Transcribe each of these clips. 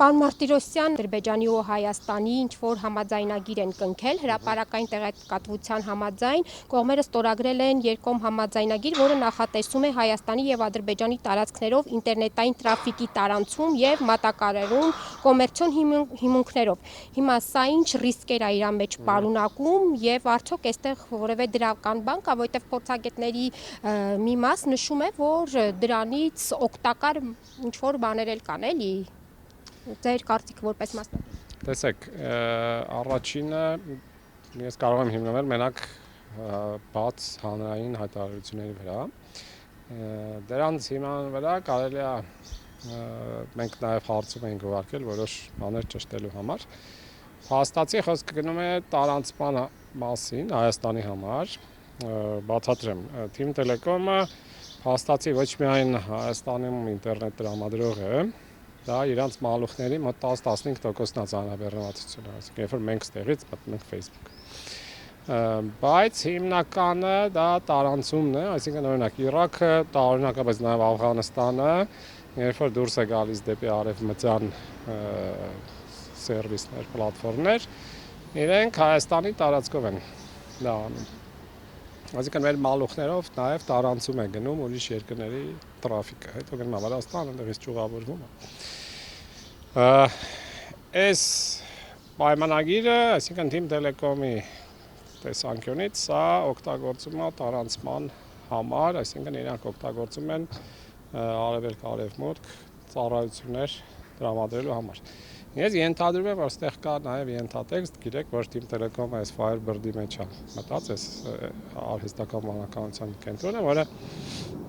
Պարոն Մարտիրոսյան, Ադրբեջանի ու Հայաստանի ինչ-որ համաձայնագիր են կնքել, հրապարակային տեղեկատվության համաձայն, կողմերը ստորագրել են երկկողմ համաձայնագիր, որը նախատեսում է Հայաստանի և Ադրբեջանի տարածքներով ինտերնետային տրաֆիկի տարանցում և մատակարարում կոմերցիոն հիմունքներով։ Հիմա սա ինչ ռիսկեր է իր մեջ պարունակում եւ արդյոք այստեղ որևէ դրական բան կա, որովհետեւ փորձագետների մի մաս նշում է, որ դրանից օգտակար ինչ-որ բաներ էլ կան, էլի։ Ձեր կարծիքը որպես մասնագետ։ Տեսեք, առաջինը ես կարող եմ հիմնվել մենակ բաց հանրային հայտարարությունների վրա։ Դրանց հիման վրա կարելի է մենք նաև հարցում ենք ուղարկել որոշ բաներ ճշտելու համար։ Փաստացի խոսքը գնում է տարանցման մասին Հայաստանի համար։ Բացատրեմ, Թիմ Տելեկոմը փաստացի ոչ միայն Հայաստանում ինտերնետ տրամադրող է, դա իրանց մալուխների մոտ 10-15%-ն է ծանրաբեռնվածությունը, այսինքն երբ որ մենք ստեղից մտնենք Facebook։ Բայց հիմնականը դա տարանցումն է, այսինքն օրինակ Իրաքը, տարօրինակապես նաև Աֆղանստանը, երբ որ դուրս է գալիս դեպի արևմտյան սերվիսներ, պլատֆորմներ, իրենք Հայաստանի տարածքով են դա անում։ Այսինքն մեր մալուխներով նաև տարանցում է գնում ուրիշ երկրների տրաֆիկը, հետո գնում է Վրաստան, այնտեղից ճյուղավորվում է։ Այս պայմանագիրը, այսինքն Թիմ Տելեկոմի տեսանկյունից սա օգտագործում է տարանցման համար, այսինքն իրանք օգտագործում են արևելք-արևմուտք ծառայություններ տրամադրելու համար։ Ես ենթադրում եմ, որ ստեղ կա նաև ենթատեքստ, գիտեք, որ Թիմ Տելեկոմը այս Firebird-ի մեջ է մտած, այս արհեստական բանականության կենտրոնը, որը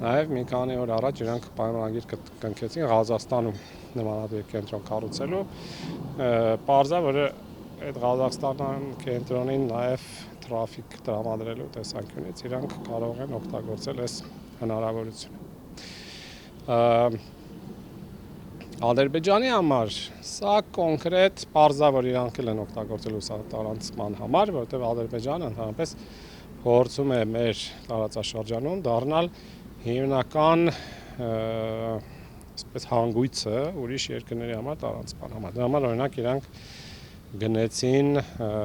նաև մի քանի օր առաջ իրանք պայմանագիր կնքեցին Ղազախստանում նմանատիպ կենտրոն կառուցելու։ Պարզա, որ այդ Ղազախստան կենտրոնին նաև տրաֆիկ տրամադրելու տեսանկյունից իրանք կարող են օգտագործել այս հնարավորությունը։ Ադրբեջանի համար սա կոնկրետ պարզա, որ իրանք են օգտագործելու սա տարանցման համար, որովհետև Ադրբեջանը ընդհանրապես փորձում է մեր տարածաշրջանում դառնալ հիմնական այսպես հանգույցը ուրիշ երկրների համար տարանցման համար։ Դրա համար օրինակ իրանք գնեցին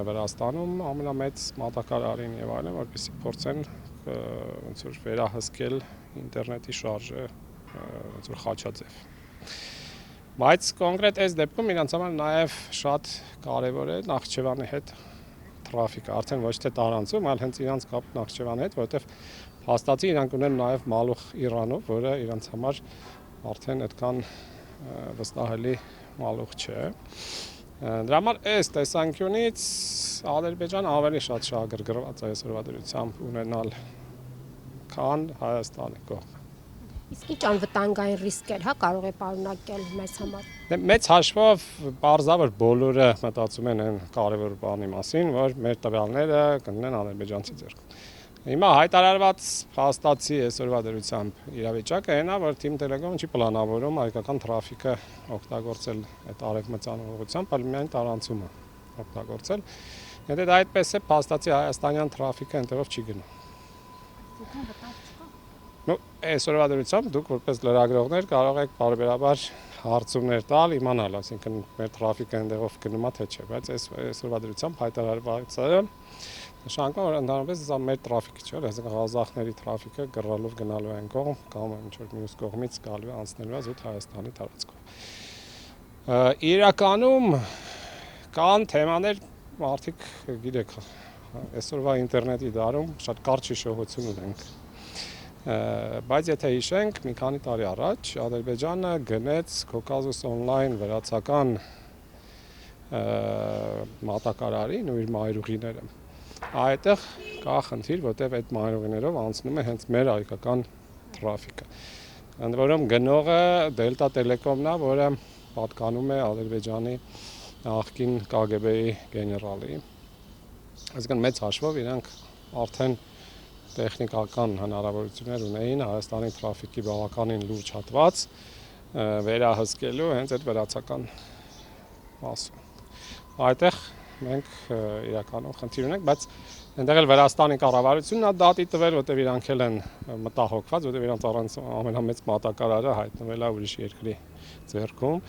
Վրաստանում ամենամեծ մատակարարին եւ այլն, որպեսզի փորձեն ոնց որ վերահսկել ինտերնետի շարժը ոնց որ խաչաձև։ Բայց կոնկրետ այս դեպքում իրանց համար նաև շատ կարևոր է Նախճեվանի հետ տրաֆիկը, արդեն ոչ թե տարանցում, այլ հենց իրանց կապ Նախճեվանի հետ, որովհետև փաստացի իրանք ունեն նաև մալուխ Իրանով, որը իրանց համար արդեն այդքան վստահելի մալուխ չէ։ Դրա համար այս տեսանկյունից Ադրբեջանը ավելի շատ շահագրգռված է այսօրվա դրությամբ ունենալ, քան Հայաստանի կողմը։ Իսկ ինչ անվտանգային ռիսկեր կարող է պարունակել մեզ համար։ Մեծ հաշվով պարզա, որ բոլորը մտածում են այն կարևոր բանի մասին, որ մեր տվյալները կընկնեն ադրբեջանցի ձեռքում։ Հիմա հայտարարված փաստացի այսօրվա դրությամբ իրավիճակը այն է, որ Թիմ Տելեկոմը չի պլանավորում հայկական տրաֆիկը օգտագործել այդ արևմտյան ուղղությամբ, այլ միայն տարանցումը օգտագործել։ Եթե դա այդպես է, փաստացի հայաստանյան տրաֆիկը այնտեղով չի գնում։ Այսօրվա դրությամբ դուք որպես լրագրողներ կարող եք բարբերաբար հարցումներ տալ, իմանալ, այսինքն մեր տրաֆիկը այնտեղով գնում է թե չէ, բայց այսօրվա դրությամբ հայտարարվածը նշանակում է, որ ընդհանրապես սա մեր տրաֆիկը չէ, այսինքն Ղազախների տրաֆիկը գրալով գնալու են կողմ կամ ինչ-որ մյուս կողմից գալու է անցնելու է զուտ Հայաստանի տարածքով։ Իրականում կան թեմաներ, մարդիկ գիտեք, այսօրվա ինտերնետի դարում շատ կարճ հիշողություն ունենք։ Բայց եթե հիշենք, մի քանի տարի առաջ Ադրբեջանը գնեց Caucasus Online վրացական մատակարարին ու իր մայրուղիները։ Այդտեղ կա խնդիր, որտեղ այդ մայրուղիներով անցնում է հենց մեր հայկական տրաֆիկը։ Ընդ որում գնողը Delta Telecom-ն է, որը պատկանում է Ադրբեջանի նախկին KGB-ի գեներալի։ Այսինքն մեծ հաշվով իրանք արդեն տեխնիկական հնարավորություններ ունեին Հայաստանի տրաֆիկի բավականին լուրջ հատված վերահսկելու հենց այդ վրացական մասում։ Այդտեղ մենք իրականում խնդիր ունենք, բայց այնտեղ էլ Վրաստանի կառավարությունն է դատի տվել, որտեղ իրանք էլ են մտահոգված, որտեղ իրանց առանց ամենամեծ մատակարարը հայտնվել է ուրիշ երկրի ձեռքում։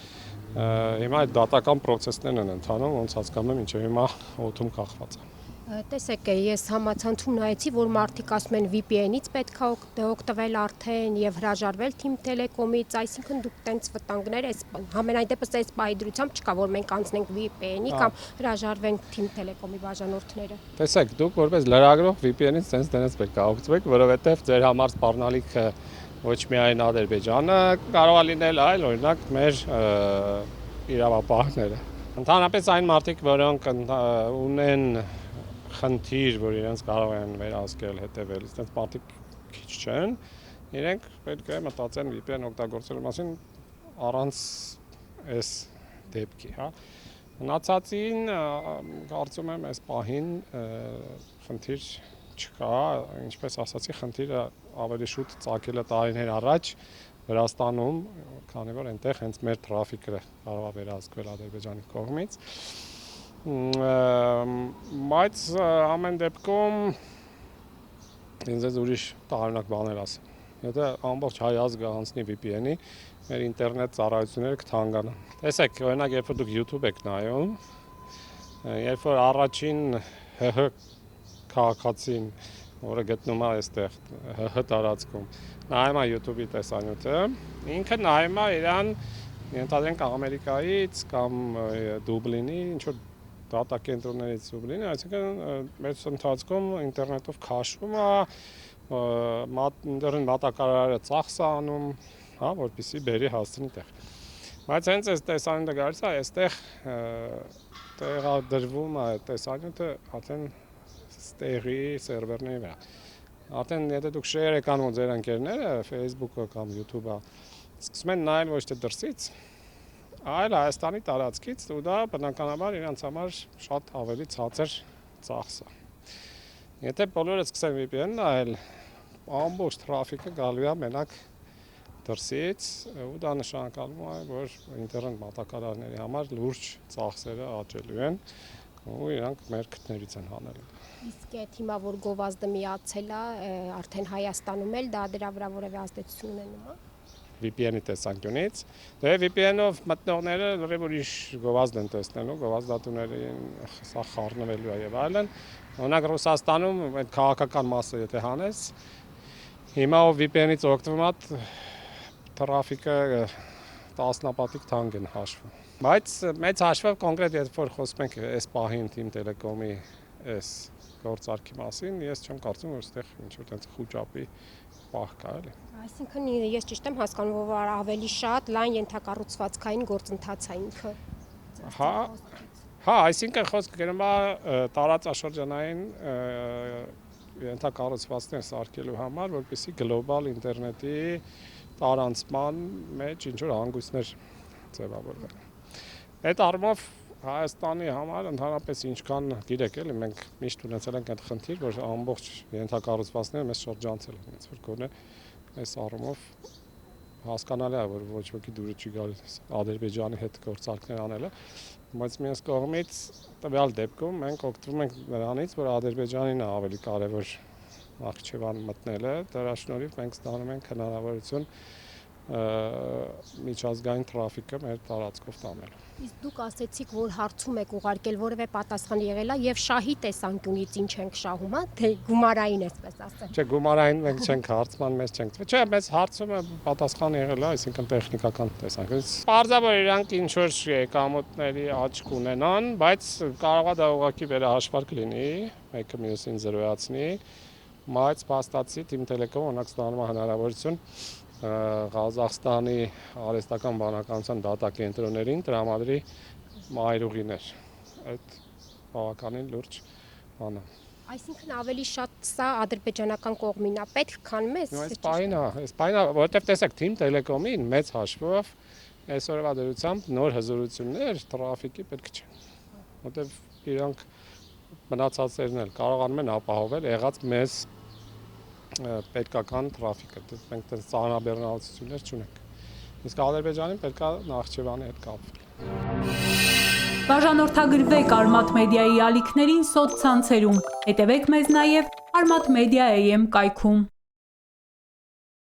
Հիմա այդ դատական process-ներն են ընթանում, ոնց հասկանում եմ, ինչը հիմա օդում կախված է։ Տեսեք, ես համացանցում նայեցի, որ մարդիկ ասում են VPN-ից պետք է օգտվել արդեն եւ հրաժարվել Թիմ Տելեկոմից, այսինքն դուք տենց վտանգներ համենայն դեպս այս պահի չկա, որ մենք անցնենք VPN-ի կամ հրաժարվենք Թիմ Տելեկոմի բաժանորդները։ Տեսեք, դուք որպես լրագրող VPN-ից տենց պետք է օգտվեք, որովհետեւ ձեր համար սպառնալիքը ոչ միայն Ադրբեջանը կարող է լինել, այլ օրինակ մեր իրավապահները։ Ընդհանրապես այն մարդիկ, որոնք ունեն խնդիր, որ իրենց կարող են վերահսկել, հետևել, այդպես մարդիկ քիչ չեն, իրենք պետք է մտածեն VPN օգտագործելու մասին առանց այս դեպքի, հա։ Մնացածին կարծում եմ այս պահին խնդիր չկա, ինչպես ասացի, խնդիրը ավելի շուտ ծագել է տարիներ առաջ Վրաստանում, քանի որ այնտեղ հենց մեր թրաֆիկը կարող է վերահսկվել Ադրբեջանի կողմից։ Բայց ամեն դեպքում ինձ ուրիշ տարօրինակ բաներ ասեմ։ Եթե ամբողջ հայ ազգը անցնի VPN-ի, մեր ինտերնետ ծառայությունները կթանկանան։ Տեսեք, օրինակ, երբ որ դուք YouTube եք նայում, երբ որ առաջին ՀՀ քաղաքացին, որը գտնում է այստեղ ՀՀ տարածքում, նայում է YouTube-ի տեսանյութը, ինքը նայում է իրան, ենթադրենք Ամերիկայից կամ Դուբլինի, ինչ որ դատա կենտրոններից Դուբլինի, այսինքն մեր ընթացքում ինտերնետով քաշվում է, ինտերնետ մատակարարը ծախս է անում, հա, որպեսզի բերի հասցնի տեղ։ Բայց հենց այս տեսանյութը գալիս է, այստեղ տեղադրվում է տեսանյութը արդեն ստեղի սերվերների վրա։ Արդեն եթե դուք շեյր եք անում ձեր ընկերները Facebook-ը կամ YouTube-ը, սկսում են նայել ոչ թե դրսից, այլ Հայաստանի տարածքից, ու դա բնականաբար իրենց համար շատ ավելի ցածր ծախս է։ Եթե բոլորը սկսեն VPN նայել, ամբողջ թրաֆիկը գալու է մենակ դրսից, ու դա նշանակում է, որ ինտերնետ մատակարարների համար լուրջ ծախսերը աճելու են, ու իրանք մեր քթներից են հանելու։ Իսկ այդ հիմա որ գովազդը միացել է, արդեն Հայաստանում էլ դա դրա վրա որևէ ազդեցություն ունենում է։ VPN-ի տեսանկյունից, դե VPN-ով մտնողները լրիվ ուրիշ գովազդ են տեսնելու, գովազդատուներին սա խառնվելու է եւ այլն։ Օրինակ Ռուսաստանում այդ քաղաքական մասը եթե հանես, հիմա ով VPN-ից օգտվում է, թրաֆիկը տասնապատիկ թանկ են հաշվում։ Բայց մեծ հաշվով կոնկրետ երբ որ խոսում ենք այս պահին Թիմ Տելեկոմի այս գործարքի մասին, ես չեմ կարծում, որ այստեղ ինչ-որ տենց խուճապի պահ կա, էլի։ Այսինքն ես ճիշտ եմ հասկանում, որ ավելի շատ լայն ենթակառուցվածքային գործընթաց է ինքը։ Հա, այսինքն խոսքը գնում է տարածաշրջանային ենթակառուցվածքներ սարքելու համար, որպեսզի գլոբալ ինտերնետի տարանցման մեջ ինչ-որ հանգույցներ ձևավորվեն։ Այդ առումով Հայաստանի համար ընդհանրապես ինչքան գիտեք էլի մենք միշտ ունեցել ենք այդ խնդիր, որ ամբողջ ենթակառուցվածքները մեզ շրջանցել են, ոնց որ գոնե այս առումով հասկանալի է, որ ոչ ոքի դուրը չի գալիս Ադրբեջանի հետ գործարքներ անելը, բայց մյուս կողմից տվյալ դեպքում մենք օգտվում ենք նրանից, որ Ադրբեջանին է ավելի կարևոր Նախճեվան մտնելը, դրա շնորհիվ մենք ստանում ենք հնարավորություն միջազգային թրաֆիկը մեր տարածքով տանել։ Իսկ դուք ասեցիք, որ հարցում եք ուղարկել, որևէ պատասխան եղել է եւ շահի տեսանկյունից ինչ ենք շահում, թե գումարային այսպես ասեմ։ Չէ, գումարային մենք չենք հարցման մեջ չենք։ Չէ, մեզ հարցումը պատասխան եղել է, այսինքն տեխնիկական տեսանկյունից։ Պարզաբար իրանք ինչ որ եկամուտների աճ կունենան, բայց կարող է դա ուղղակի վերահաշվարկ լինի, մեկը մյուսին զրոյացնի, բայց փաստացի Թիմ Տելեկոմը ունակ ստանում է հնարավորություն Ղազախստանի արհեստական բանականության դատա կենտրոններին տրամադրի մայրուղիներ։ Այդ բավականին լուրջ բան է։ Այսինքն ավելի շատ սա ադրբեջանական կողմին է պետք, քան մեզ։ Այս պահին, որովհետև տեսեք Թիմ Տելեկոմին մեծ հաշվով այսօրվա դրությամբ նոր հզորություններ թրաֆիկի պետք չեն։ Որովհետև իրանք մնացածներն էլ կարողանում են ապահովել եղած մեզ պետքական թրաֆիկը, մենք տենց ծանրաբեռնվածություններ չունենք։ Իսկ Ադրբեջանին պետք է Նախճեվանի հետ կապվել։ Բաժանորդագրվեք Արմաթ մեդիայի ալիքներին սոցցանցերում, հետևեք մեզ նաև Armat Media AM կայքում։